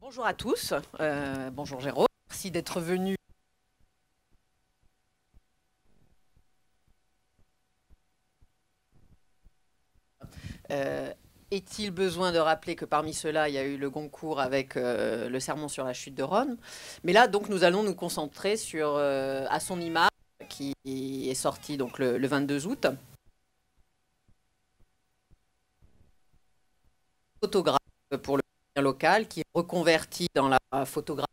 Bonjour à tous, bonjour Jérôme, merci d'être venu. Est-il besoin de rappeler que parmi ceux-là, il y a eu le Goncourt avec le sermon sur la chute de Rome. Mais là, donc, nous allons nous concentrer sur à son image, qui est sorti donc le 22 août. Photographe pour le local qui est reconverti dans la photographie.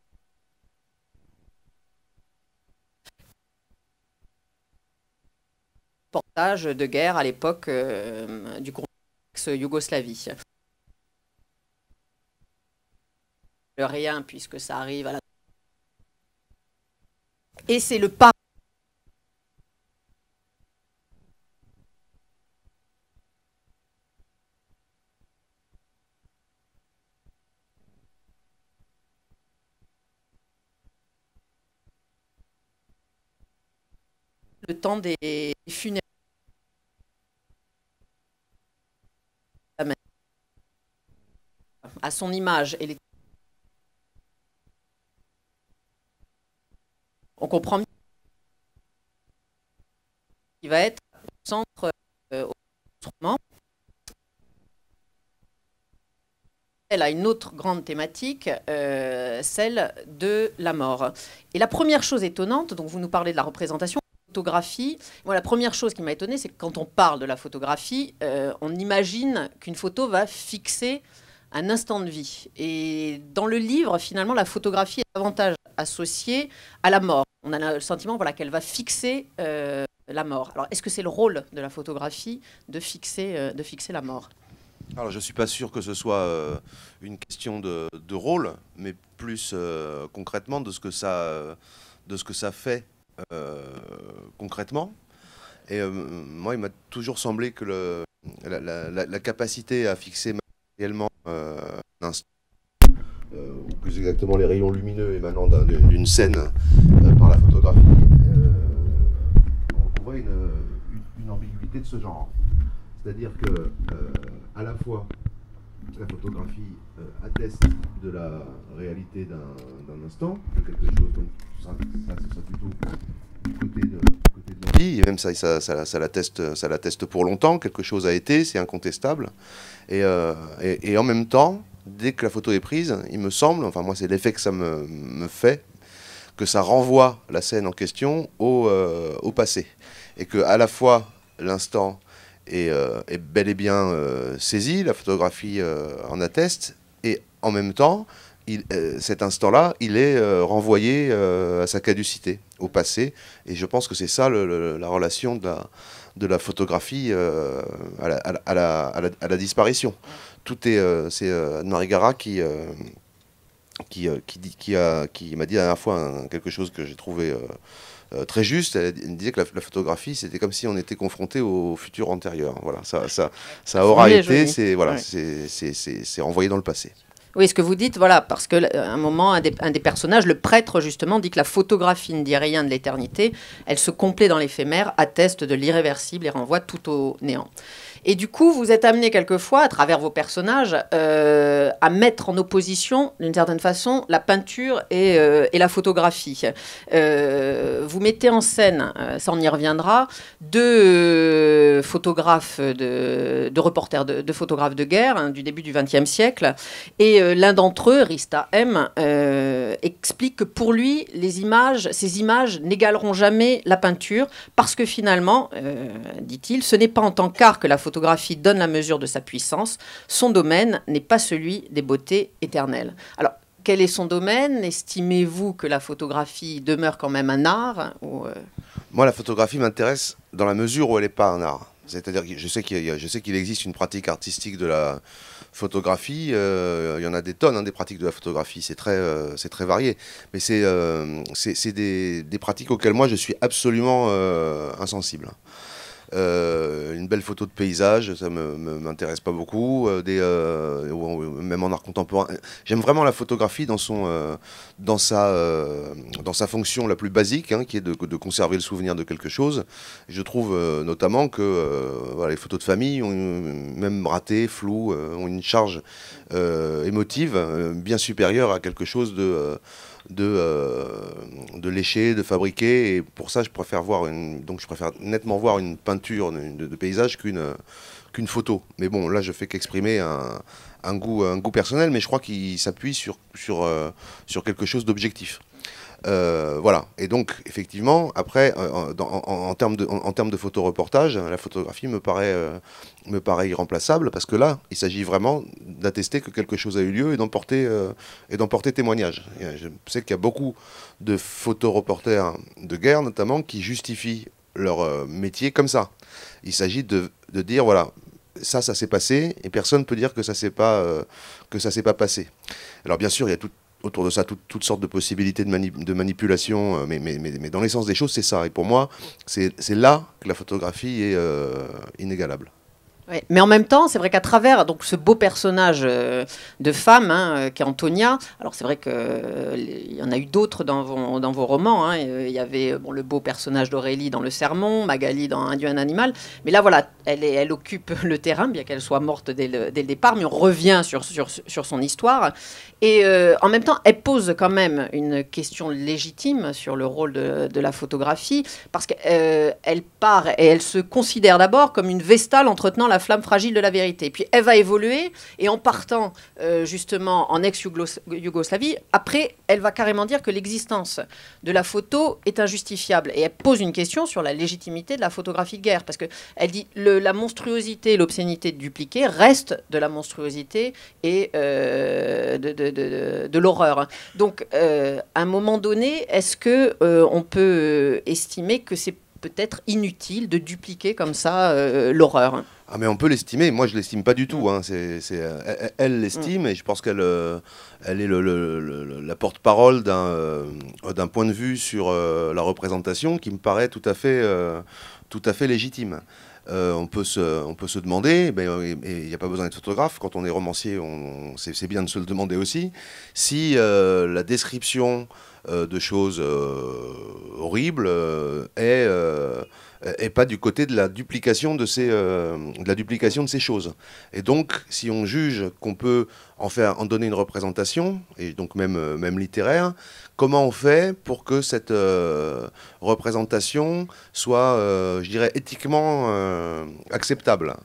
Reportage de guerre à l'époque du contexte Yougoslavie. Rien puisque ça arrive à la... Et c'est le pas le temps des funérailles. À son image et les... On comprend mieux qu'il va être au centre au instrument. Elle a une autre grande thématique, celle de la mort. Et la première chose étonnante, donc vous nous parlez de la représentation, photographie. Moi, la première chose qui m'a étonnée, c'est que quand on parle de la photographie, on imagine qu'une photo va fixer un instant de vie. Et dans le livre, finalement, la photographie est davantage associée à la mort. On a le sentiment voilà, qu'elle va fixer la mort. Alors, est-ce que c'est le rôle de la photographie de fixer la mort ? Alors, je ne suis pas sûr que ce soit une question de rôle, mais plus concrètement de ce que ça fait concrètement. Et moi, il m'a toujours semblé que la capacité à fixer matériellement un instant, ou plus exactement les rayons lumineux émanant d'une scène par la photographie, on voit une ambiguïté de ce genre. C'est-à-dire que, à la fois, la photographie atteste de la réalité d'un instant, de quelque chose, donc ça c'est plutôt du côté de la vie, et même ça l'atteste pour longtemps, quelque chose a été, c'est incontestable. Et en même temps, dès que la photo est prise, il me semble, enfin moi c'est l'effet que ça me fait, que ça renvoie la scène en question au passé. Et que à la fois l'instant est bel et bien saisi, la photographie en atteste, et en même temps, cet instant-là, il est renvoyé à sa caducité, au passé, et je pense que c'est ça la relation de la photographie à la disparition. Tout est, c'est Anne-Marie Gara qui m'a dit la dernière fois quelque chose que j'ai trouvé très juste. Elle disait que la photographie, c'était comme si on était confronté au futur antérieur. Voilà, ça aura été, c'est voilà, ouais. C'est renvoyé dans le passé. Oui, ce que vous dites, voilà, parce qu'à un moment, un des personnages, le prêtre, justement, dit que la photographie ne dit rien de l'éternité, elle se complaît dans l'éphémère, atteste de l'irréversible et renvoie tout au néant. Et du coup, vous êtes amené quelquefois, à travers vos personnages, à mettre en opposition, d'une certaine façon, la peinture et la photographie. Vous mettez en scène, ça on y reviendra, deux photographes, de reporters, de photographes de guerre, hein, du début du XXe siècle. Et l'un d'entre eux, Rista M, explique que pour lui, ces images n'égaleront jamais la peinture, parce que finalement, dit-il, ce n'est pas en tant qu'art que la photographie donne la mesure de sa puissance. Son domaine n'est pas celui des beautés éternelles. Alors, quel est son domaine? Estimez-vous que la photographie demeure quand même un art ou Moi, la photographie m'intéresse dans la mesure où elle n'est pas un art. C'est-à-dire que je sais qu'il existe une pratique artistique de la photographie. Il y en a des tonnes, hein, des pratiques de la photographie. C'est très varié. Mais c'est des pratiques auxquelles moi, je suis absolument insensible. Une belle photo de paysage, ça m'intéresse pas beaucoup. Même en art contemporain. J'aime vraiment la photographie dans sa fonction la plus basique, hein, qui est de conserver le souvenir de quelque chose. Je trouve notamment que voilà, les photos de famille, même ratées, floues, ont une charge émotive bien supérieure à quelque chose de léché, de fabriqué, et pour ça je préfère nettement voir une peinture de paysage qu'une photo. Mais bon, là je fais qu'exprimer un goût personnel, mais je crois qu'il s'appuie sur quelque chose d'objectif. Voilà, et donc effectivement, après, en termes de photoreportage, la photographie me paraît irremplaçable, parce que là, il s'agit vraiment d'attester que quelque chose a eu lieu et d'en porter témoignage. Je sais qu'il y a beaucoup de photoreporters de guerre, notamment, qui justifient leur métier comme ça. Il s'agit de dire, voilà, ça s'est passé, et personne ne peut dire que ça s'est pas passé. Alors bien sûr, il y a autour de ça toutes sortes de possibilités de manipulation, mais dans l'essence des choses, c'est ça. Et pour moi, c'est là que la photographie est inégalable. Ouais, mais en même temps, c'est vrai qu'à travers donc, ce beau personnage de femme qui est Antonia, alors c'est vrai qu'il y en a eu d'autres dans vos romans. Hein, il y avait le beau personnage d'Aurélie dans Le Sermon, Magali dans Un Dieu, un animal. Mais là, voilà, elle occupe le terrain, bien qu'elle soit morte dès le départ, mais on revient sur son histoire. Et en même temps, elle pose quand même une question légitime sur le rôle de la photographie, parce qu'elle part et elle se considère d'abord comme une vestale entretenant la flamme fragile de la vérité. Puis elle va évoluer, et en partant justement en ex-Yougoslavie, après, elle va carrément dire que l'existence de la photo est injustifiable. Et elle pose une question sur la légitimité de la photographie de guerre, parce qu'elle dit la monstruosité, l'obscénité de dupliquer reste de la monstruosité et de l'horreur. Donc, à un moment donné, est-ce que on peut estimer que c'est peut-être inutile de dupliquer comme ça l'horreur? Ah, mais on peut l'estimer, moi je l'estime pas du tout. Hein. Elle l'estime, et je pense qu'elle est la porte-parole d'un point de vue sur la représentation qui me paraît tout à fait légitime. On peut se demander, et il n'y a pas besoin d'être photographe, quand on est romancier, c'est bien de se le demander aussi, si la description de choses horribles est pas du côté de la duplication de ces choses. Et donc, si on juge qu'on peut en donner une représentation, et donc même littéraire, comment on fait pour que cette représentation soit, je dirais, éthiquement acceptable?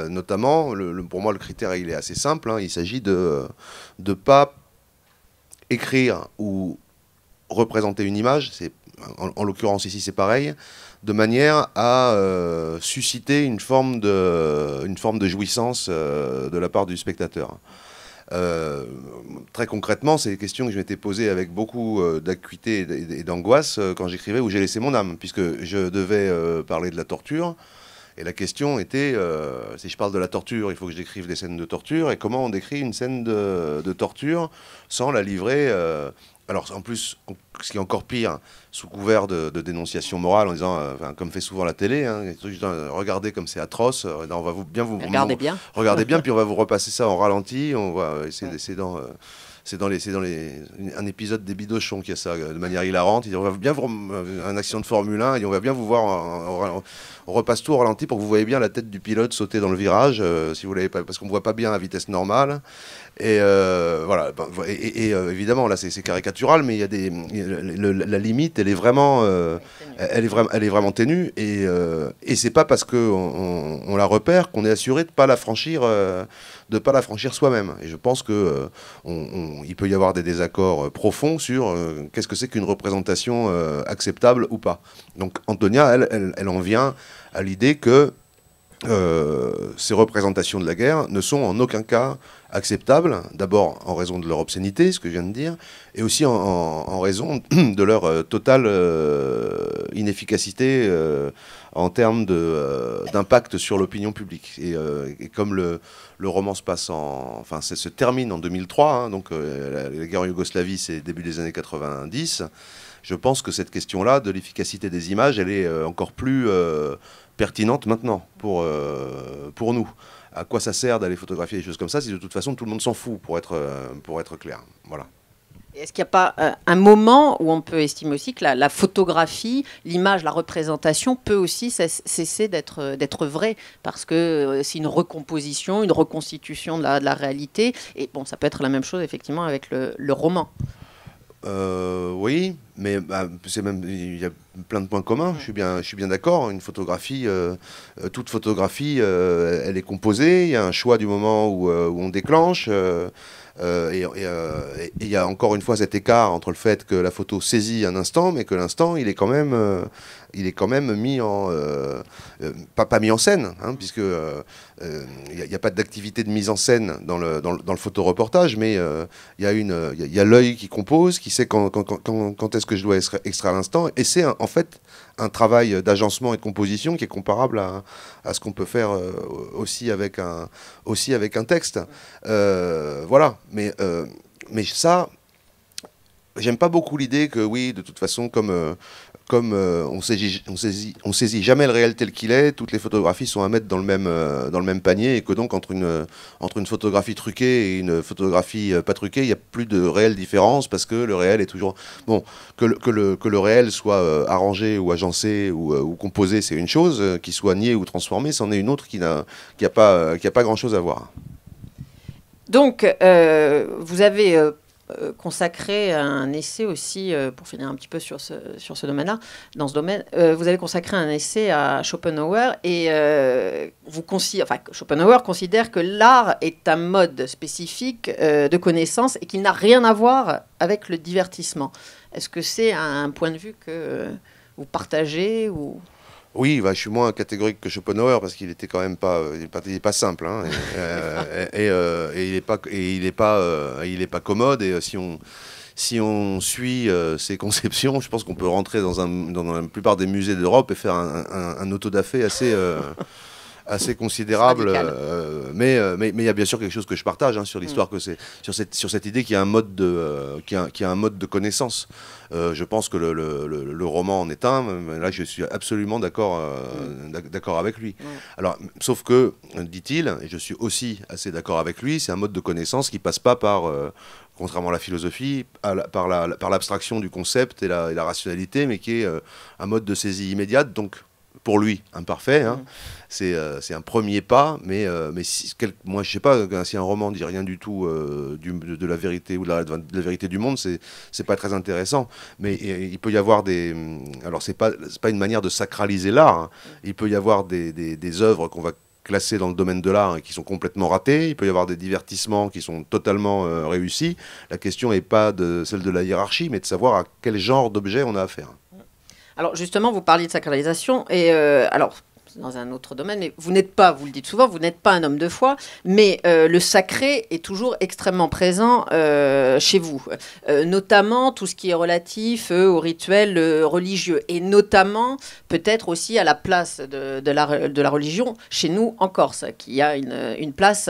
Notamment, pour moi, le critère, il est assez simple. Hein, il s'agit de ne pas écrire ou représenter une image, en l'occurrence ici c'est pareil, de manière à susciter une forme de jouissance de la part du spectateur. Très concrètement, c'est des questions que je m'étais posées avec beaucoup d'acuité et d'angoisse quand j'écrivais Où j'ai laissé mon âme, puisque je devais parler de la torture. Et la question était, si je parle de la torture, il faut que je décrive des scènes de torture, et comment on décrit une scène de torture sans la livrer alors, en plus, ce qui est encore pire, sous couvert de dénonciation morale, en disant, comme fait souvent la télé, hein, regardez comme c'est atroce, on va regardez bien, puis on va vous repasser ça en ralenti, on va c'est dans un épisode des Bidochons qui a ça de manière hilarante. On va bien un accident de Formule 1, et on va bien vous voir, on repasse tout au ralenti pour que vous voyez bien la tête du pilote sauter dans le virage, si vous l'avez pas, parce qu'on ne voit pas bien à vitesse normale. Et voilà. Et évidemment, là, c'est caricatural, mais il y a la limite, elle est vraiment ténue. Et c'est pas parce qu'on la repère qu'on est assuré de pas la franchir soi-même. Et je pense que il peut y avoir des désaccords profonds sur qu'est-ce que c'est qu'une représentation acceptable ou pas. Donc Antonia, elle en vient à l'idée que ces représentations de la guerre ne sont en aucun cas acceptables, d'abord en raison de leur obscénité, ce que je viens de dire, et aussi en raison de leur totale inefficacité en termes d'impact sur l'opinion publique. Et comme le roman se termine en 2003, hein, donc la guerre en Yougoslavie, c'est début des années 90, je pense que cette question-là de l'efficacité des images, elle est encore plus pertinente maintenant pour nous. À quoi ça sert d'aller photographier des choses comme ça si de toute façon tout le monde s'en fout, pour être clair. Voilà. Est-ce qu'il n'y a pas un moment où on peut estimer aussi que la photographie, l'image, la représentation peut aussi cesser d'être vraie parce que c'est une recomposition, une reconstitution de la réalité. Et bon, ça peut être la même chose effectivement avec le roman. Oui, mais il y a plein de points communs. Je suis bien d'accord. Une photographie, toute photographie, elle est composée. Il y a un choix du moment où on déclenche. Et il y a encore une fois cet écart entre le fait que la photo saisit un instant, mais que l'instant, il est quand même mis en pas mis en scène, hein, puisque il n'y a pas d'activité de mise en scène dans le photoreportage, mais il y a l'œil qui compose, qui sait quand est-ce que je dois extraire l'instant, et c'est en fait un travail d'agencement et de composition qui est comparable à ce qu'on peut faire aussi avec un texte. Voilà, mais ça, j'aime pas beaucoup l'idée que oui, de toute façon, comme on saisit jamais le réel tel qu'il est, toutes les photographies sont à mettre dans le même panier, et que donc entre une photographie truquée et une photographie pas truquée, il n'y a plus de réelle différence, parce que le réel est toujours... Bon, que le réel soit arrangé ou agencé ou composé, c'est une chose, qu'il soit nié ou transformé, c'en est une autre qui n'a pas grand-chose à voir. Donc, vous avez... consacré un essai aussi, pour finir un petit peu sur ce domaine-là, dans ce domaine, vous avez consacré un essai à Schopenhauer et Schopenhauer considère que l'art est un mode spécifique de connaissance et qu'il n'a rien à voir avec le divertissement. Est-ce que c'est un point de vue que vous partagez ou... Oui, je suis moins catégorique que Schopenhauer parce qu'il était quand même il est pas simple, hein, et il est pas commode, et si on suit ses conceptions, je pense qu'on peut rentrer dans la plupart des musées d'Europe et faire un autodafé assez considérable, mais il y a bien sûr quelque chose que je partage, hein, sur l'histoire, que c'est sur cette idée qu'il y a un mode de connaissance. Je pense que le roman en est un. Là, je suis absolument d'accord avec lui. Alors, sauf que, dit-il, et je suis aussi assez d'accord avec lui, c'est un mode de connaissance qui passe pas par, contrairement à la philosophie, par l'abstraction du concept et la rationalité, mais qui est un mode de saisie immédiate, donc pour lui imparfait, hein. C'est un premier pas, mais moi je sais pas, si un roman dit rien du tout de la vérité ou de la vérité du monde, c'est pas très intéressant. Mais il peut y avoir alors c'est pas une manière de sacraliser l'art, hein. Il peut y avoir des œuvres qu'on va classer dans le domaine de l'art et qui sont complètement ratés. Il peut y avoir des divertissements qui sont totalement réussis. La question n'est pas celle de la hiérarchie, mais de savoir à quel genre d'objet on a affaire. Alors justement, vous parliez de sacralisation, et alors, dans un autre domaine, mais vous n'êtes pas, vous le dites souvent, vous n'êtes pas un homme de foi, mais le sacré est toujours extrêmement présent chez vous, notamment tout ce qui est relatif aux rituels religieux, et notamment peut-être aussi à la place de la religion chez nous en Corse, qui a une place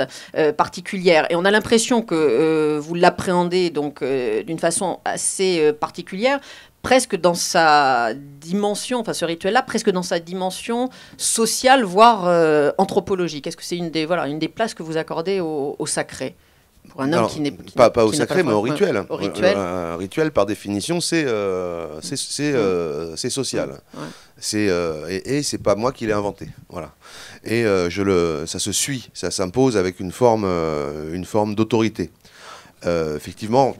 particulière. Et on a l'impression que vous l'appréhendez donc d'une façon assez particulière, presque dans sa dimension, enfin ce rituel-là, presque dans sa dimension sociale, voire anthropologique. Est-ce que c'est une des places que vous accordez au sacré pour un homme qui n'est pas au sacré, mais au rituel. Au rituel. Un rituel, par définition, c'est social. Ouais. Et c'est pas moi qui l'ai inventé. Voilà. Et ça se suit, ça s'impose avec une forme d'autorité. Effectivement,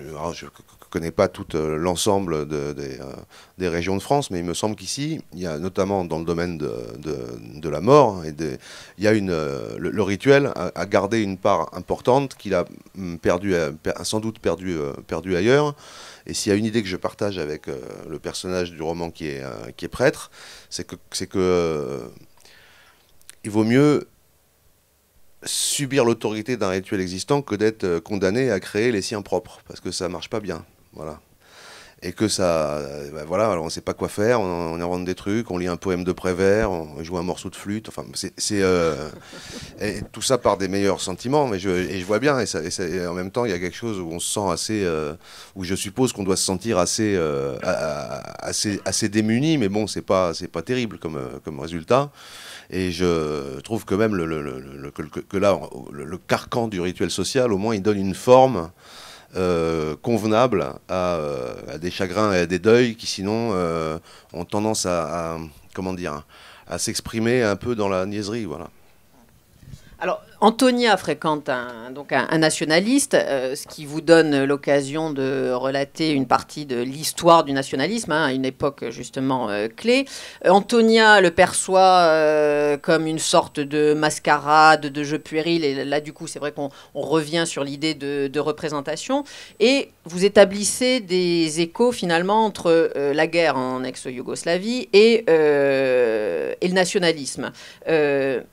alors je connais pas tout l'ensemble des régions de France, mais il me semble qu'ici, il y a notamment dans le domaine de la mort, il y a le rituel a gardé une part importante qu'il a sans doute perdu ailleurs. Et s'il y a une idée que je partage avec le personnage du roman qui est prêtre, c'est que il vaut mieux subir l'autorité d'un rituel existant que d'être condamné à créer les siens propres, parce que ça marche pas bien, voilà. Et que ça, ben voilà, alors on sait pas quoi faire, on invente des trucs, on lit un poème de Prévert, on joue un morceau de flûte, enfin, et tout ça par des meilleurs sentiments, mais je vois bien, et en même temps, il y a quelque chose où on se sent assez, où je suppose qu'on doit se sentir assez démuni, mais bon, c'est pas terrible comme résultat. Et je trouve que même que là, le carcan du rituel social, au moins, il donne une forme convenable à des chagrins et à des deuils qui sinon ont tendance comment dire, à s'exprimer un peu dans la niaiserie, voilà. Alors, Antonia fréquente donc un nationaliste, ce qui vous donne l'occasion de relater une partie de l'histoire du nationalisme, à une époque justement clé. Antonia le perçoit comme une sorte de mascarade, de jeu puéril, et là du coup c'est vrai qu'on revient sur l'idée de représentation, et vous établissez des échos finalement entre la guerre en ex-Yougoslavie et le nationalisme.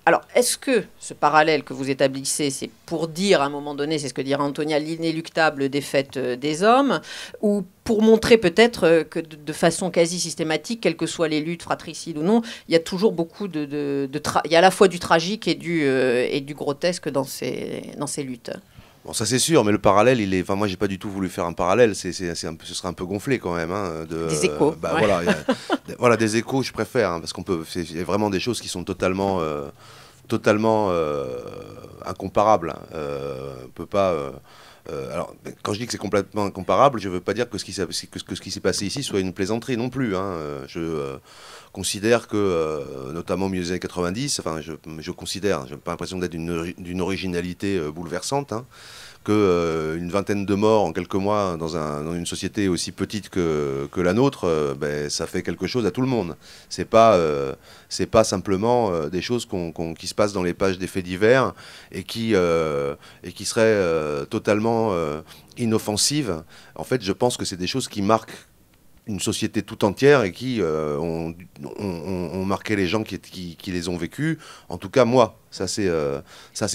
Alors, est-ce que ce parallèle que vous établissez, c'est pour dire à un moment donné, c'est ce que dira Antonia, l'inéluctable défaite des hommes, ou pour montrer peut-être que de façon quasi systématique, quelles que soient les luttes fratricides ou non, il y a toujours beaucoup il y a à la fois du tragique et du grotesque dans ces luttes. Bon, ça c'est sûr, mais le parallèle, enfin, moi j'ai pas du tout voulu faire un parallèle, ce serait un peu gonflé quand même. Hein, des échos. Bah, ouais. Voilà, des échos, je préfère, hein, parce il y a vraiment des choses qui sont totalement incomparables. Hein. On peut pas. Alors, quand je dis que c'est complètement incomparable, je veux pas dire que ce qui s'est passé ici soit une plaisanterie non plus. Hein. Je considère que, notamment au milieu des années 90, enfin, je considère, j'ai pas l'impression d'être d'une originalité bouleversante, hein, qu'une vingtaine de morts en quelques mois dans une société aussi petite que la nôtre, ben, ça fait quelque chose à tout le monde. C'est pas simplement des choses qui se passent dans les pages des faits divers et qui seraient totalement inoffensives. En fait, je pense que c'est des choses qui marquent une société tout entière et qui ont marqué les gens qui les ont vécus. En tout cas, moi, ça c'est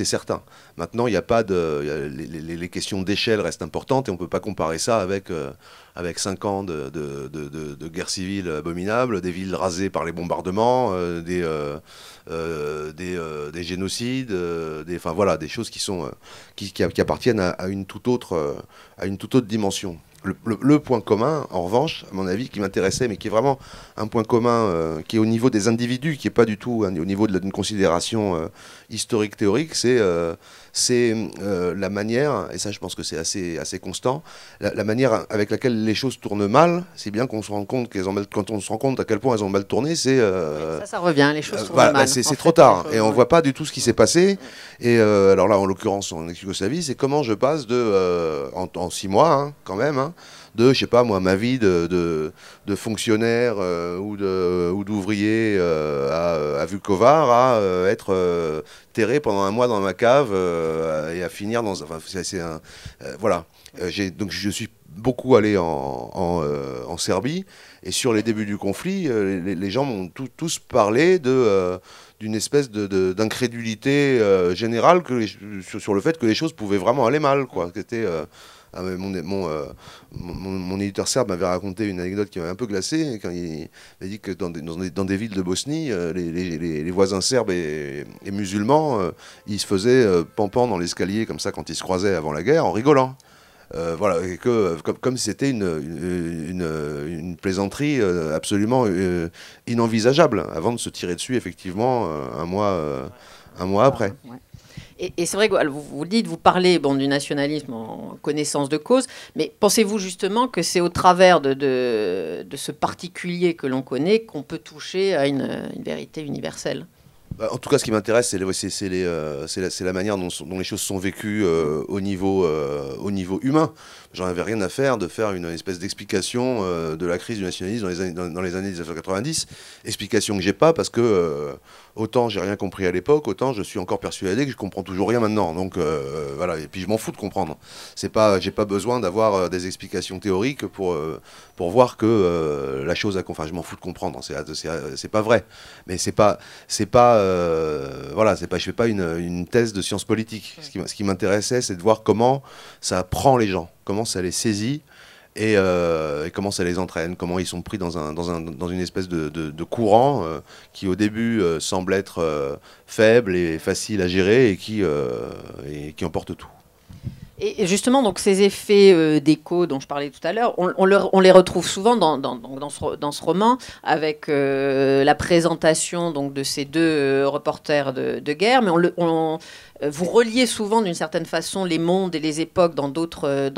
certain. Maintenant, il n'y a pas les questions d'échelle restent importantes et on ne peut pas comparer ça avec 5 ans de guerre civile abominable, des villes rasées par les bombardements, des génocides, enfin voilà, des choses qui appartiennent à une toute autre dimension. Le point commun, en revanche, à mon avis, qui m'intéressait, mais qui est vraiment un point commun qui est au niveau des individus, qui n'est pas du tout au niveau d'une considération historique, théorique, c'est la manière, et ça je pense que c'est assez constant, la manière avec laquelle les choses tournent mal, c'est bien qu'on se rende compte quand on se rend compte à quel point elles ont mal tourné, c'est... ça revient, les choses tournent mal. C'est trop tard, et on ne voit pas du tout ce qui s'est passé, et alors là, en l'occurrence, en ex-Yougoslavie, c'est comment je passe en 6 mois, hein, quand même, hein, de, je sais pas moi, ma vie de fonctionnaire ou d'ouvrier à Vukovar à être terré pendant un mois dans ma cave et à finir dans... Enfin, voilà. Donc je suis beaucoup allé en Serbie et sur les débuts du conflit, les gens m'ont tous parlé d'une espèce d'incrédulité générale sur le fait que les choses pouvaient vraiment aller mal, quoi. C'était... mon éditeur serbe m'avait raconté une anecdote qui m'avait un peu glacé quand il m'a dit que dans des villes de Bosnie, les voisins serbes et musulmans, ils se faisaient pampan dans l'escalier comme ça quand ils se croisaient avant la guerre en rigolant. Voilà, et que comme si c'était une plaisanterie absolument inenvisageable avant de se tirer dessus effectivement un mois après. Ouais. Et c'est vrai que vous le dites, vous parlez du nationalisme en connaissance de cause, mais pensez-vous justement que c'est au travers de ce particulier que l'on connaît qu'on peut toucher à une vérité universelle ? En tout cas, ce qui m'intéresse, c'est la manière dont les choses sont vécues au niveau humain. j'en avais rien à faire de faire une espèce d'explication de la crise du nationalisme dans les années 1990. Explication que j'ai pas parce que autant j'ai rien compris à l'époque, autant je suis encore persuadé que je comprends toujours rien maintenant. Donc voilà, et puis je m'en fous de comprendre. C'est pas, j'ai pas besoin d'avoir des explications théoriques pour voir que la chose a... Enfin, je m'en fous de comprendre. C'est pas vrai. Mais voilà, c'est pas, je fais pas une thèse de sciences politiques. Ce qui m'intéressait, c'est de voir comment ça prend les gens, comment ça les saisit et comment ça les entraîne, comment ils sont pris dans une espèce de courant qui au début semble être faible et facile à gérer et qui emporte tout. Et justement, donc, ces effets d'écho dont je parlais tout à l'heure, on les retrouve souvent dans ce roman, avec la présentation donc, de ces deux reporters de guerre, mais vous reliez souvent d'une certaine façon les mondes et les époques dans d'autres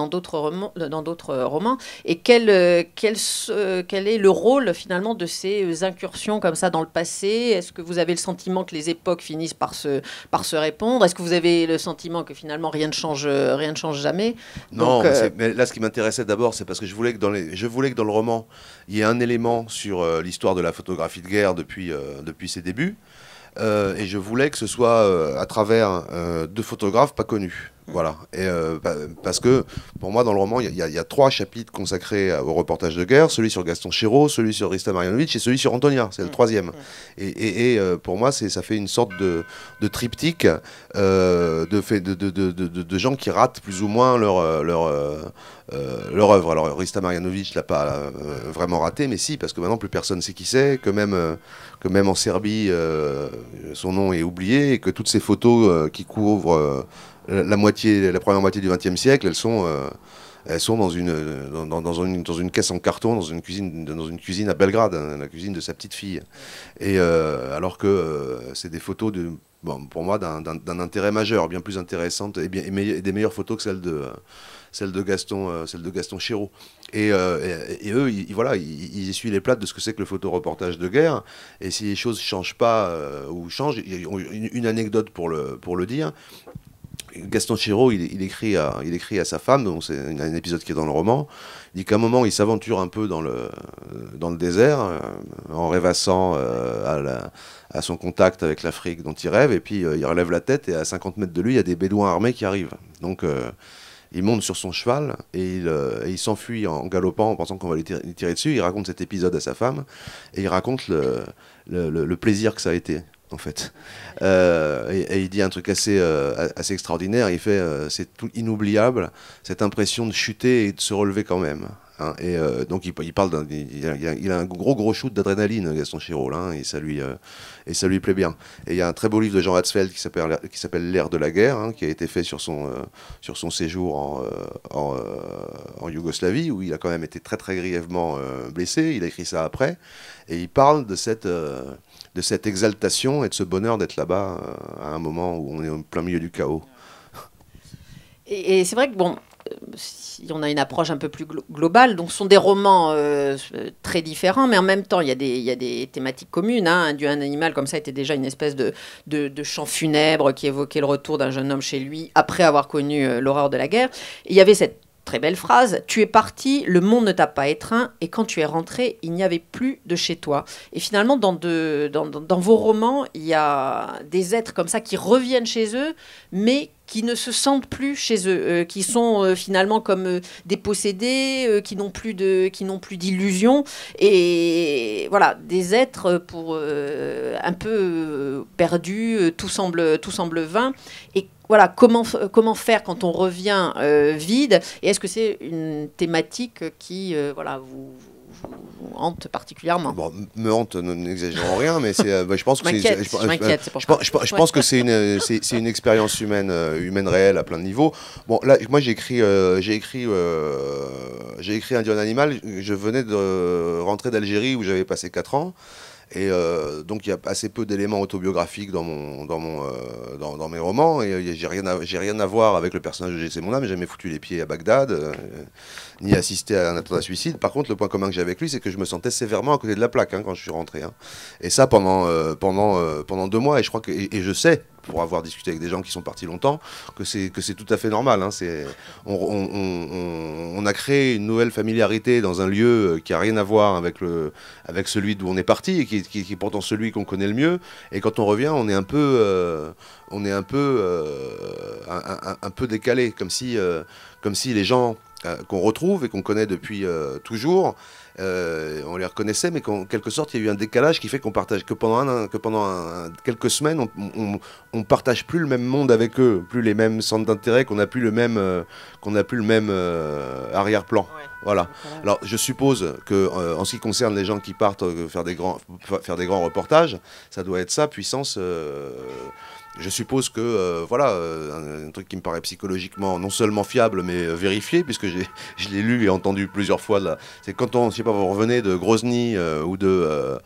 romans. Et quel est le rôle finalement de ces incursions comme ça dans le passé? Est-ce que vous avez le sentiment que les époques finissent par se répondre? Est-ce que vous avez le sentiment que finalement rien ne change jamais? Non, mais là ce qui m'intéressait d'abord, c'est parce que je voulais que dans le roman, il y ait un élément sur l'histoire de la photographie de guerre depuis ses débuts. Et je voulais que ce soit à travers deux photographes pas connus. Voilà. Et, parce que pour moi, dans le roman, il y a 3 chapitres consacrés au reportage de guerre, celui sur Gaston Chéreau, celui sur Hrista Marjanović et celui sur Antonia. C'est le 3e. Et pour moi, ça fait une sorte de triptyque de gens qui ratent plus ou moins leur œuvre. Alors Hrista Marjanović l'a pas vraiment raté, mais si, parce que maintenant plus personne sait qui c'est, que même en Serbie, son nom est oublié, et que toutes ces photos qui couvrent la première moitié du XXe siècle, elles sont dans une caisse en carton, dans une cuisine à Belgrade, hein, la cuisine de sa petite fille. Et alors que c'est des photos pour moi d'un intérêt majeur, bien plus intéressantes et des meilleures photos que celle de Gaston Chéreau. Et eux, ils essuient les plates de ce que c'est que le photoreportage de guerre. Et si les choses ne changent pas ou changent, il y a une anecdote pour le dire. Gaston Chéreau, il écrit à sa femme, donc c'est un épisode qui est dans le roman. Il dit qu'à un moment, il s'aventure un peu dans le désert, en rêvassant à son contact avec l'Afrique dont il rêve, et puis il relève la tête, et à 50 mètres de lui, il y a des bédouins armés qui arrivent. Donc il monte sur son cheval, et il s'enfuit en galopant, en pensant qu'on va lui tirer dessus. Il raconte cet épisode à sa femme, et il raconte le plaisir que ça a été, en fait. Et il dit un truc assez extraordinaire. Il fait c'est tout inoubliable, cette impression de chuter et de se relever quand même. Hein. Et donc il parle il a un gros shoot d'adrénaline, Gaston Chéreau, là, hein, et ça lui plaît bien. Et il y a un très beau livre de Jean Hatzfeld qui s'appelle L'ère de la guerre, hein, qui a été fait sur son séjour en Yougoslavie, où il a quand même été très très grièvement blessé. Il a écrit ça après, et il parle de cette exaltation et de ce bonheur d'être là-bas à un moment où on est au plein milieu du chaos. Et c'est vrai que, bon, si on a une approche un peu plus globale, donc ce sont des romans très différents, mais en même temps, il y a des thématiques communes. Hein. Un Dieu, un animal, comme ça, était déjà une espèce de chant funèbre qui évoquait le retour d'un jeune homme chez lui après avoir connu l'horreur de la guerre. Et il y avait cette très belle phrase: tu es parti, le monde ne t'a pas étreint, et quand tu es rentré, il n'y avait plus de chez toi. Et finalement, dans vos romans, il y a des êtres comme ça qui reviennent chez eux, mais qui ne se sentent plus chez eux, qui sont finalement comme des possédés, qui n'ont plus d'illusions, et voilà, des êtres un peu perdus, tout semble vain. Et voilà, comment faire quand on revient vide? Et est-ce que c'est une thématique qui vous hante particulièrement? Bon, me hante, n'exagérons rien, mais je pense que je pense que c'est une expérience humaine réelle à plein de niveaux. Bon, là, moi j'ai écrit Un Dieu, un animal. Je venais de rentrer d'Algérie où j'avais passé 4 ans. Et donc il y a assez peu d'éléments autobiographiques dans mes romans, et j'ai rien à voir avec le personnage de Jessé Monat, mais j'ai jamais foutu les pieds à Bagdad, ni assisté à un attentat suicide. Par contre, le point commun que j'ai avec lui, c'est que je me sentais sévèrement à côté de la plaque, hein, quand je suis rentré. Hein. Et ça pendant 2 mois, et je crois que je sais pour avoir discuté avec des gens qui sont partis longtemps, que c'est tout à fait normal. Hein. On a créé une nouvelle familiarité dans un lieu qui n'a rien à voir avec celui d'où on est parti et qui est pourtant celui qu'on connaît le mieux. Et quand on revient, on est un peu décalé, comme si les gens qu'on retrouve et qu'on connaît depuis toujours, on les reconnaissait, mais qu'en quelque sorte, il y a eu un décalage qui fait qu'on partage que pendant quelques semaines, on partage plus le même monde avec eux, plus les mêmes centres d'intérêt, qu'on n'a plus le même arrière-plan. Ouais. Voilà. Alors, je suppose que en ce qui concerne les gens qui partent faire des grands reportages, ça doit être ça, puissance. Je suppose que, un truc qui me paraît psychologiquement non seulement fiable, mais vérifié, puisque je l'ai lu et entendu plusieurs fois, là, c'est quand je sais pas, vous revenez de Grozny ou de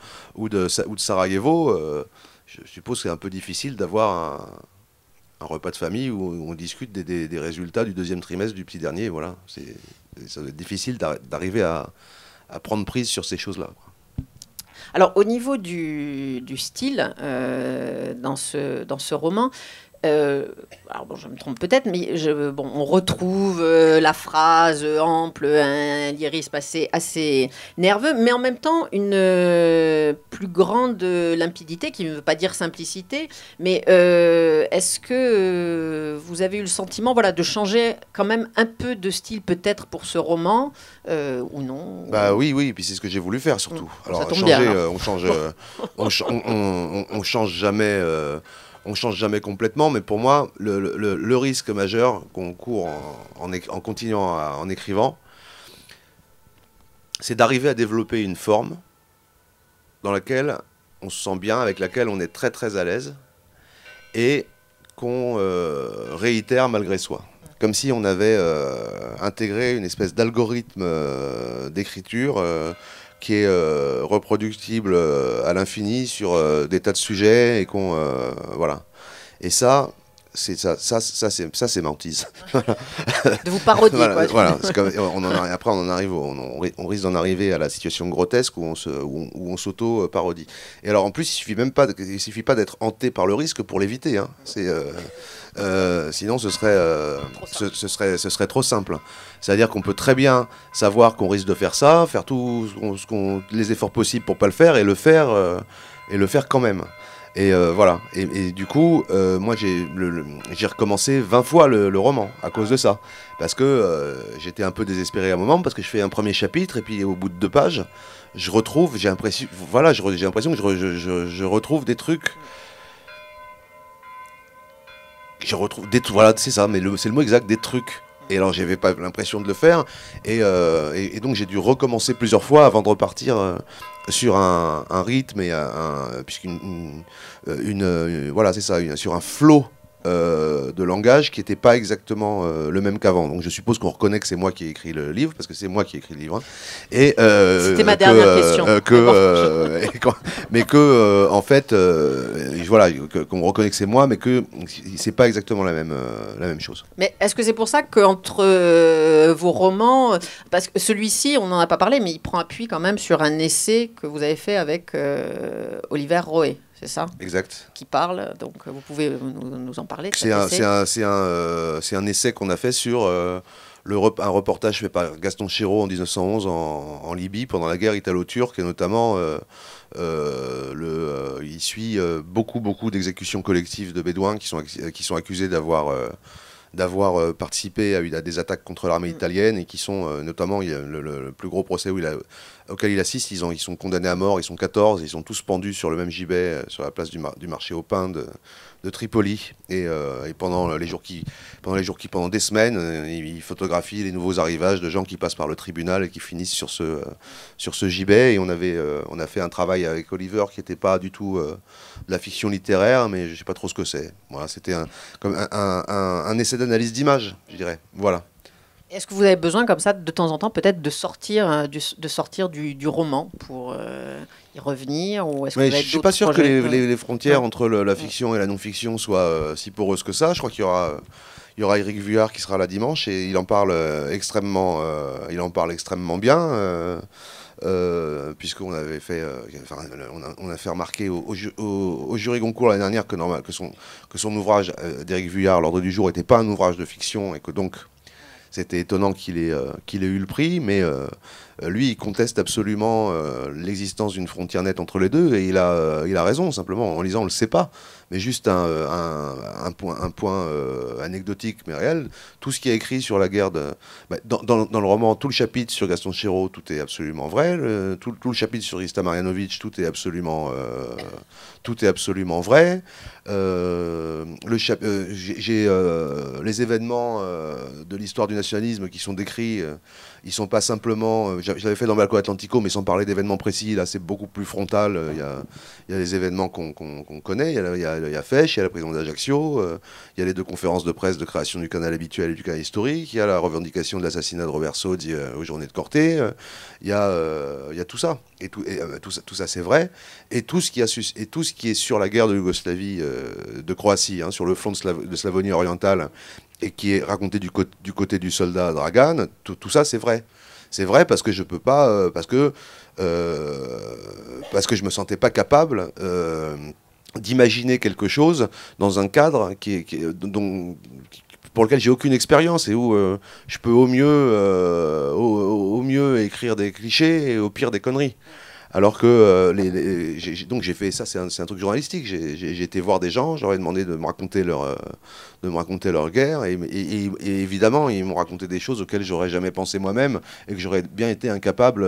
Sarajevo, je suppose que c'est un peu difficile d'avoir un repas de famille où on discute des résultats du deuxième trimestre du petit dernier. Voilà. Ça va être difficile d'arriver à prendre prise sur ces choses-là. Alors, au niveau du style, dans ce roman, alors bon, je me trompe peut-être, mais on retrouve la phrase ample, un lyrisme assez nerveux, mais en même temps une plus grande limpidité, qui ne veut pas dire simplicité, mais est-ce que vous avez eu le sentiment de changer quand même un peu de style peut-être pour ce roman, ou non? Bah oui, puis c'est ce que j'ai voulu faire surtout. Alors, ça tombe bien, on change jamais... on ne change jamais complètement, mais pour moi, le risque majeur qu'on court en continuant en écrivant, c'est d'arriver à développer une forme dans laquelle on se sent bien, avec laquelle on est très très à l'aise, et qu'on réitère malgré soi. Comme si on avait intégré une espèce d'algorithme d'écriture qui est reproductible à l'infini sur des tas de sujets et qu'on voilà. Et ça c'est ma hantise. De vous parodier, quoi. Voilà. Après on risque d'en arriver à la situation grotesque où on s'auto-parodie. Et alors en plus il suffit pas d'être hanté par le risque pour l'éviter. Hein. Sinon ce serait trop simple. C'est-à-dire qu'on peut très bien savoir qu'on risque de faire ça, faire tous les efforts possibles pour pas le faire et le faire quand même. Et voilà. Et du coup, moi j'ai recommencé 20 fois le roman à cause de ça, parce que j'étais un peu désespéré à un moment, parce que je fais un premier chapitre et puis au bout de 2 pages, j'ai l'impression que je retrouve des trucs. Voilà, c'est ça, mais c'est le mot exact, des trucs. Et alors j'avais pas l'impression de le faire, et donc j'ai dû recommencer plusieurs fois avant de repartir sur un rythme et voilà, c'est ça, sur un flow de langage qui n'était pas exactement le même qu'avant. Donc je suppose qu'on reconnaît que c'est moi qui ai écrit le livre, parce que c'est moi qui ai écrit le livre. Et c'était ma dernière question. Mais que en fait, voilà, qu'on reconnaît que c'est moi, mais que c'est pas exactement la même chose. Mais est-ce que c'est pour ça qu'entre vos romans, parce que celui-ci, on n'en a pas parlé, mais il prend appui quand même sur un essai que vous avez fait avec Oliver Roé. C'est ça? Exact. Qui parle, donc vous pouvez nous en parler. C'est un essai qu'on a fait sur un reportage fait par Gaston Chiraud en 1911 en Libye pendant la guerre italo-turque, et notamment il suit beaucoup d'exécutions collectives de Bédouins qui sont accusés d'avoir participé à des attaques contre l'armée italienne, et qui sont notamment le plus gros procès auquel il assiste, ils sont condamnés à mort, ils sont 14, ils sont tous pendus sur le même gibet sur la place du marché aux pains de Tripoli, et pendant pendant des semaines, il photographie les nouveaux arrivages de gens qui passent par le tribunal et qui finissent sur ce gibet. Et on a fait un travail avec Oliver qui n'était pas du tout de la fiction littéraire, mais je ne sais pas trop ce que c'est. Voilà, c'était comme un essai d'analyse d'image, je dirais. Voilà. Est-ce que vous avez besoin, comme ça, de temps en temps, peut-être de sortir du roman pour y revenir, ou est-ce que je ne suis pas sûr que les frontières entre la fiction et la non-fiction soient si poreuses que ça. Je crois qu'il y aura Éric Vuillard qui sera là dimanche, et il en parle extrêmement bien. puisqu'on avait fait, on a fait remarquer au jury Goncourt l'année dernière que son ouvrage d'Éric Vuillard, L'Ordre du jour, n'était pas un ouvrage de fiction et que donc c'était étonnant qu'il ait eu le prix, mais lui, il conteste absolument l'existence d'une frontière nette entre les deux, et il a raison, simplement. En lisant, on ne le sait pas, mais juste un point anecdotique, mais réel. Tout ce qui est écrit sur la guerre dans le roman, tout le chapitre sur Gaston Chiraud, tout est absolument vrai. Tout le chapitre sur Rista Marjanović, tout est absolument vrai. J'ai les événements de l'histoire du nationalisme qui sont décrits, ils sont pas simplement, je l'avais fait dans Balco Atlantico, mais sans parler d'événements précis. Là, c'est beaucoup plus frontal. Il y a les événements qu'on connaît. Il y a Fèche, il y a la prison d'Ajaccio, il y a les 2 conférences de presse de création du canal habituel et du canal historique, il y a la revendication de l'assassinat de Robert Sodi aux Journées de Corté, il y a tout ça. Et tout ça, c'est vrai. Et tout ce qui est sur la guerre de Yougoslavie, de Croatie, hein, sur le front de Slavonie orientale, et qui est raconté du côté du soldat Dragan, tout ça, c'est vrai. C'est vrai parce que je peux pas, parce que je me sentais pas capable d'imaginer quelque chose dans un cadre pour lequel j'ai aucune expérience et où je peux au mieux écrire des clichés et au pire des conneries. Alors que donc j'ai fait ça, c'est un truc journalistique. J'ai été voir des gens, j'aurais demandé de me raconter leur guerre, et évidemment ils m'ont raconté des choses auxquelles j'aurais jamais pensé moi-même et que j'aurais bien été incapable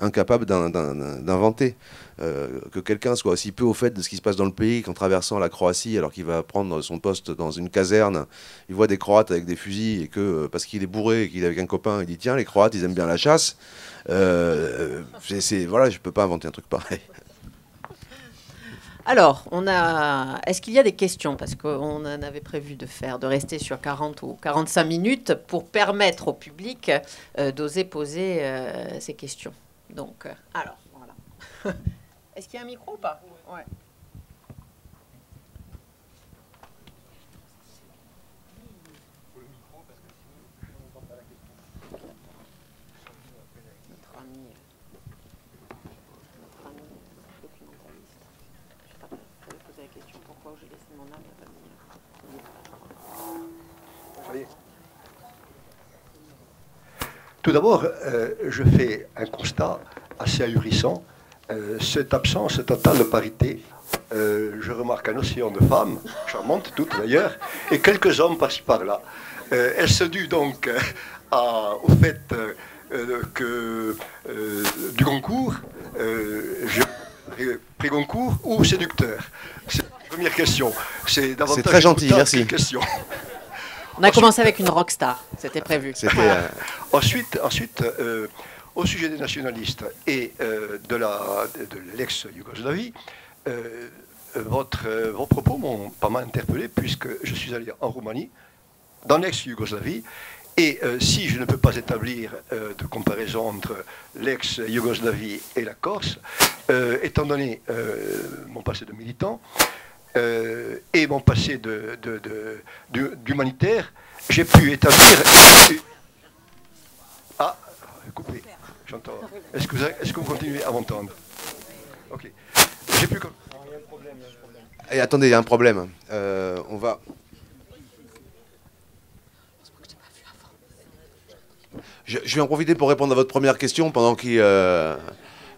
d'inventer. Que quelqu'un soit aussi peu au fait de ce qui se passe dans le pays qu'en traversant la Croatie, alors qu'il va prendre son poste dans une caserne, il voit des Croates avec des fusils et que parce qu'il est bourré et qu'il est avec un copain, il dit tiens, les Croates ils aiment bien la chasse. Voilà, je peux pas inventer un truc pareil. Alors, est-ce qu'il y a des questions? Parce qu'on en avait prévu de rester sur 40 ou 45 minutes pour permettre au public d'oser poser ces questions. Donc, alors, voilà. Est-ce qu'il y a un micro ou pas? Ouais. Tout d'abord, je fais un constat assez ahurissant. Cette absence totale de parité. Je remarque un océan de femmes, charmantes toutes d'ailleurs, et quelques hommes par-ci par-là. Elle se due donc au fait que du Goncourt, prix Goncourt ou séducteur. C'est la première question. C'est très gentil, merci. Question. On a commencé avec une rockstar, c'était prévu. Ensuite, au sujet des nationalistes et de l'ex-Yougoslavie, vos propos m'ont pas mal interpellé puisque je suis allé en Roumanie, dans l'ex-Yougoslavie, et si je ne peux pas établir de comparaison entre l'ex-Yougoslavie et la Corse, étant donné mon passé de militant, et mon passé d'humanitaire, j'ai pu établir... Ah, coupé, j'entends. Est-ce que vous continuez à m'entendre? Ok. J'ai pu... Et attendez, il y a un problème. On va... Je vais en profiter pour répondre à votre première question pendant qu'il...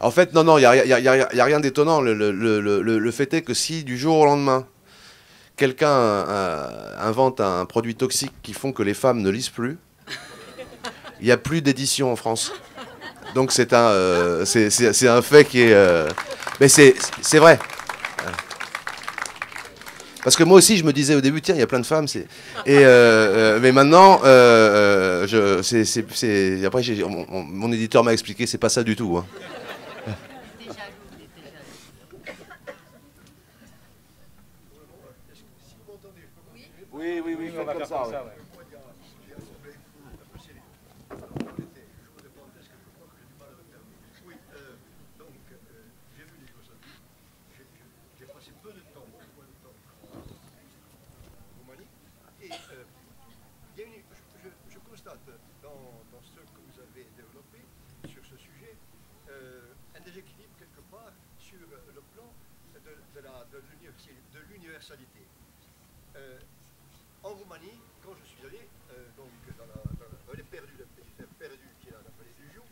En fait, non, il n'y a rien d'étonnant. Le fait est que si du jour au lendemain, quelqu'un invente un produit toxique qui font que les femmes ne lisent plus, il n'y a plus d'édition en France. Donc c'est un fait qui est... Mais c'est vrai. Parce que moi aussi, je me disais au début, tiens, il y a plein de femmes. Mais maintenant, après, mon éditeur m'a expliqué, c'est pas ça du tout. Hein. Oui, on va faire ça. Ouais. Je constate dans ce que vous avez développé sur ce sujet de l'universalité. En Roumanie, quand je suis allé, donc dans les perdus, le pays perdu qui est dans la vallée du Joux,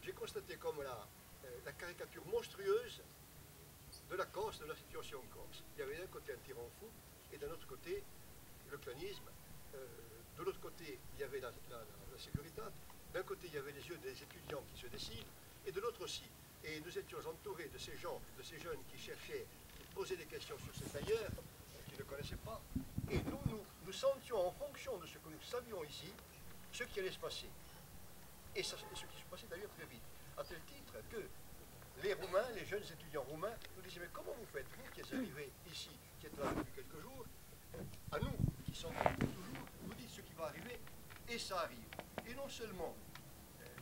j'ai constaté comme la caricature monstrueuse de la Corse, de la situation en Corse. Il y avait d'un côté un tyran fou et d'un autre côté le clanisme. De l'autre côté, il y avait la sécurité. D'un côté, il y avait les yeux des étudiants qui se décident, et de l'autre aussi. Et nous étions entourés de ces gens, de ces jeunes qui cherchaient, qui posaient des questions sur cet ailleurs, qui ne connaissaient pas. Et nous sentions, en fonction de ce que nous savions ici, ce qui allait se passer. Et ce qui se passait d'ailleurs très vite. À tel titre que les Roumains, les jeunes étudiants roumains, nous disaient, mais comment vous faites, vous qui êtes arrivés ici, qui êtes là depuis quelques jours, à nous, qui sommes toujours, vous dites ce qui va arriver, et ça arrive. Et non seulement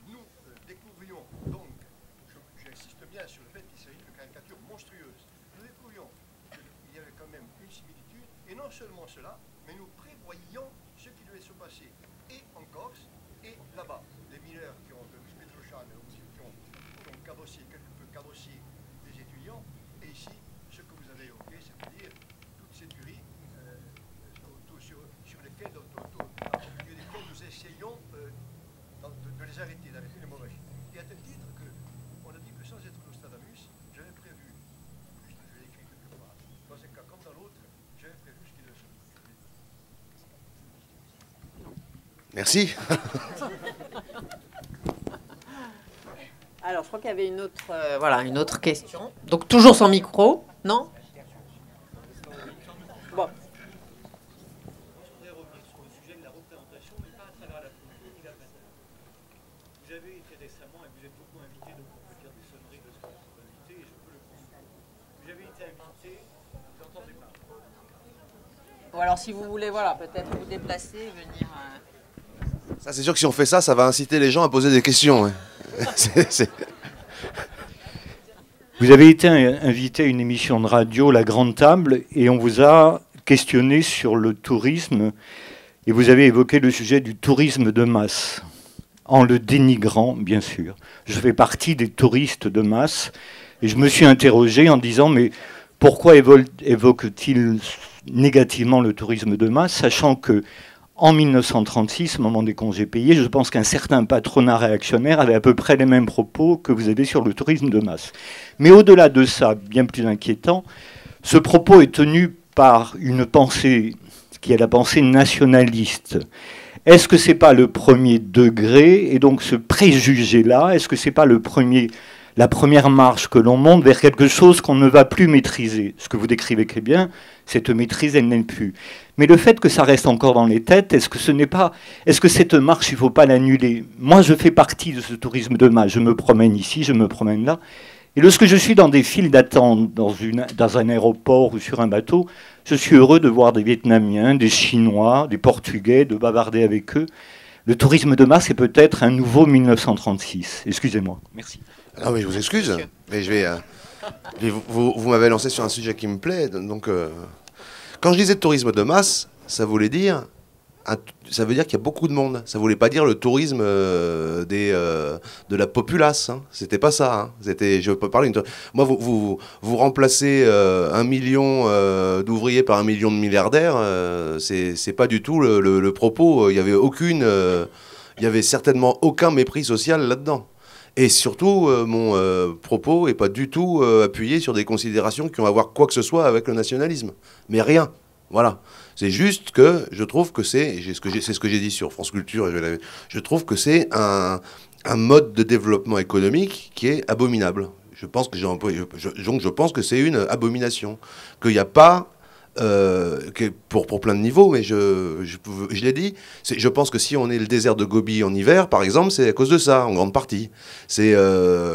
nous découvrions, donc, j'insiste bien sur le fait qu'il s'agit de caricatures monstrueuses, nous découvrions qu'il y avait quand même une similitude, et non seulement cela, mais nous prévoyions ce qui devait se passer, et en Corse, et là-bas. Les mineurs qui ont Petrochan, qui ont cabossé, quelque peu cabossé les étudiants, et ici, ce que vous avez évoqué, c'est-à-dire toutes ces tueries sur lesquelles nous essayons de les arrêter, d'arrêter l'hémorragie. Et à tel titre qu'on a dit que sans être Nostradamus, j'avais prévu, je l'ai écrit quelque part, dans un cas comme dans l'autre, j'avais prévu ce qui devait se passer. Merci. Alors, je crois qu'il y avait une autre question. Donc, toujours sans micro, non? Bon. Vous avez été récemment, et vous êtes beaucoup invité, donc on peut dire des sonneries de ce que vous invitez, et je peux le comprendre. Vous avez été invité, vous n'entendez pas. Bon, alors, si vous voulez, voilà, peut-être vous déplacer, venir... Ça, c'est sûr que si on fait ça, ça va inciter les gens à poser des questions. Hein. Vous avez été invité à une émission de radio, La Grande Table, et on vous a questionné sur le tourisme, et vous avez évoqué le sujet du tourisme de masse, en le dénigrant, bien sûr. Je fais partie des touristes de masse, et je me suis interrogé en disant, mais pourquoi évoque-t-il négativement le tourisme de masse, sachant que en 1936, au moment des congés payés, je pense qu'un certain patronat réactionnaire avait à peu près les mêmes propos que vous avez sur le tourisme de masse. Mais au-delà de ça, bien plus inquiétant, ce propos est tenu par une pensée qui est la pensée nationaliste. Est-ce que ce n'est pas le premier degré, et donc ce préjugé-là, est-ce que ce n'est pas la première marche que l'on monte vers quelque chose qu'on ne va plus maîtriser? Ce que vous décrivez très bien, cette maîtrise, elle n'est plus. Mais le fait que ça reste encore dans les têtes, est-ce que cette marche, il ne faut pas l'annuler? Moi, je fais partie de ce tourisme de masse. Je me promène ici, je me promène là. Et lorsque je suis dans des files d'attente, dans un aéroport ou sur un bateau, je suis heureux de voir des Vietnamiens, des Chinois, des Portugais, de bavarder avec eux. Le tourisme de masse est peut-être un nouveau 1936. Excusez-moi. Merci. Non, mais je vous excuse. Mais vous m'avez lancé sur un sujet qui me plaît. Donc, quand je disais tourisme de masse, ça voulait dire... Ça veut dire qu'il y a beaucoup de monde. Ça voulait pas dire le tourisme de la populace. Hein. C'était pas ça. Hein. Je peux parler. Moi, vous remplacez 1 million d'ouvriers par 1 million de milliardaires. C'est pas du tout le propos. Il y avait certainement aucun mépris social là-dedans. Et surtout, mon propos est pas du tout appuyé sur des considérations qui ont à voir quoi que ce soit avec le nationalisme. Mais rien. Voilà. C'est juste que je trouve que c'est ce que j'ai dit sur France Culture, je trouve que c'est un mode de développement économique qui est abominable. Je pense que c'est une abomination. Qu'il n'y a pas, pour plein de niveaux, mais je l'ai dit, je pense que si on est le désert de Gobi en hiver, par exemple, c'est à cause de ça, en grande partie. C'est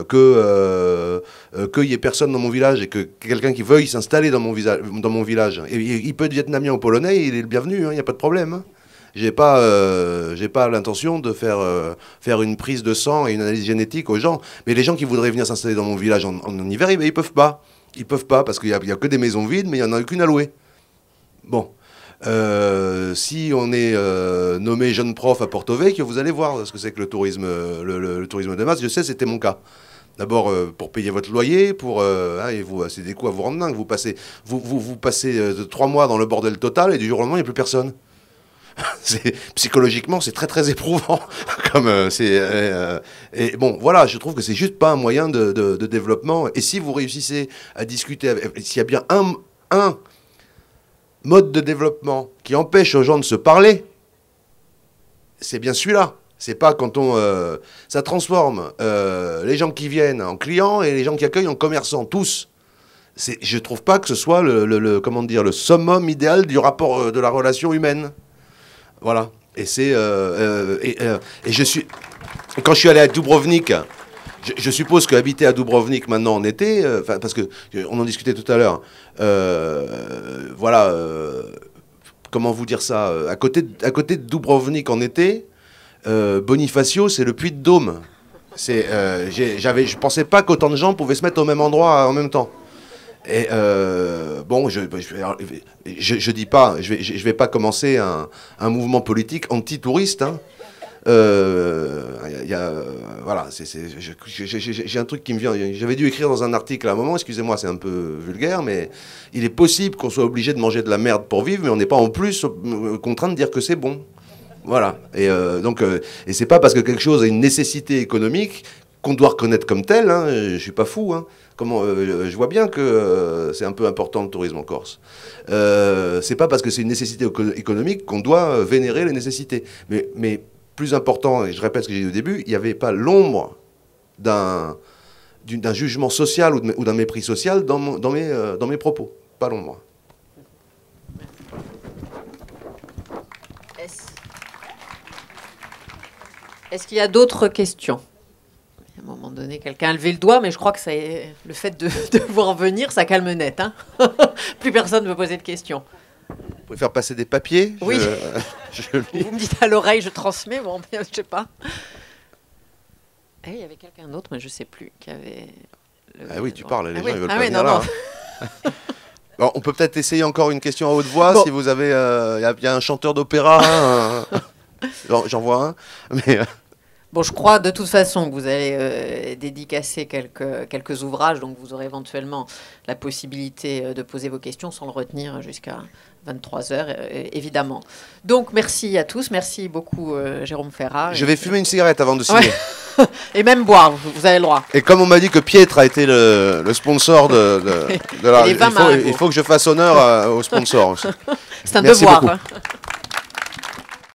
qu'il n'y ait personne dans mon village et que quelqu'un qui veuille s'installer dans mon village, et il peut être vietnamien ou polonais, il est le bienvenu, il n'y a pas de problème. Hein. J'ai pas l'intention de faire une prise de sang et une analyse génétique aux gens. Mais les gens qui voudraient venir s'installer dans mon village en hiver, ils peuvent pas. Ils peuvent pas parce qu'il y a que des maisons vides, mais il n'y en a aucune à louer. Bon. Si on est nommé jeune prof à Porto Vecchio, vous allez voir ce que c'est que le tourisme de masse. Je sais, c'était mon cas. D'abord, pour payer votre loyer, et c'est des coûts à vous rendre dingue. Vous passez 3 mois dans le bordel total et du jour au lendemain, il n'y a plus personne. Psychologiquement, c'est très très éprouvant. Et bon, voilà, je trouve que c'est juste pas un moyen de développement. Et si vous réussissez à discuter, s'il y a bien un mode de développement qui empêche aux gens de se parler, c'est bien celui-là. C'est pas quand ça transforme les gens qui viennent en clients et les gens qui accueillent en commerçants, tous. Je trouve pas que ce soit le summum idéal du rapport de la relation humaine. Voilà. Et quand je suis allé à Dubrovnik, je suppose qu'habiter à Dubrovnik maintenant en été, parce que on en discutait tout à l'heure, comment vous dire ça, à côté de Dubrovnik en été, Bonifacio, c'est le Puy-de-Dôme. Je pensais pas qu'autant de gens pouvaient se mettre au même endroit en même temps. Et bon, je dis pas, je vais pas commencer un mouvement politique anti-touriste. Hein. Voilà, j'ai un truc qui me vient. J'avais dû écrire dans un article à un moment, excusez-moi, c'est un peu vulgaire, mais il est possible qu'on soit obligé de manger de la merde pour vivre, mais on n'est pas en plus contraint de dire que c'est bon. Voilà. Et donc, et c'est pas parce que quelque chose a une nécessité économique qu'on doit reconnaître comme tel. Hein, je suis pas fou. Hein. Je vois bien que c'est un peu important le tourisme en Corse. C'est pas parce que c'est une nécessité économique qu'on doit vénérer les nécessités. Mais plus important, et je répète ce que j'ai dit au début, il n'y avait pas l'ombre d'un jugement social ou d'un mépris social dans mes propos. Pas l'ombre. Est-ce qu'il y a d'autres questions ? À un moment donné, quelqu'un a levé le doigt, mais je crois que le fait de voir venir, ça calme net. Hein. Plus personne ne veut poser de questions. Vous pouvez faire passer des papiers ? Oui. Vous me dites à l'oreille, je transmets. Bon, je ne sais pas. Il y avait quelqu'un d'autre, mais je ne sais plus, qui avait... Ah oui, tu parles, les gens ils veulent pas venir non, là. Hein. Bon, on peut peut-être essayer encore une question à haute voix, bon. Si vous avez... Il y a un chanteur d'opéra, j'en vois un, mais... Bon, je crois de toute façon que vous allez dédicacer quelques ouvrages, donc vous aurez éventuellement la possibilité de poser vos questions sans le retenir jusqu'à 23h, évidemment. Donc, merci à tous. Merci beaucoup, Jérôme Ferrat. Je vais fumer une cigarette avant de signer. Ouais. Et même boire, vous avez le droit. Et comme on m'a dit que Pietre a été le sponsor de la... Il faut que je fasse honneur au sponsor aussi. C'est un devoir. Hein.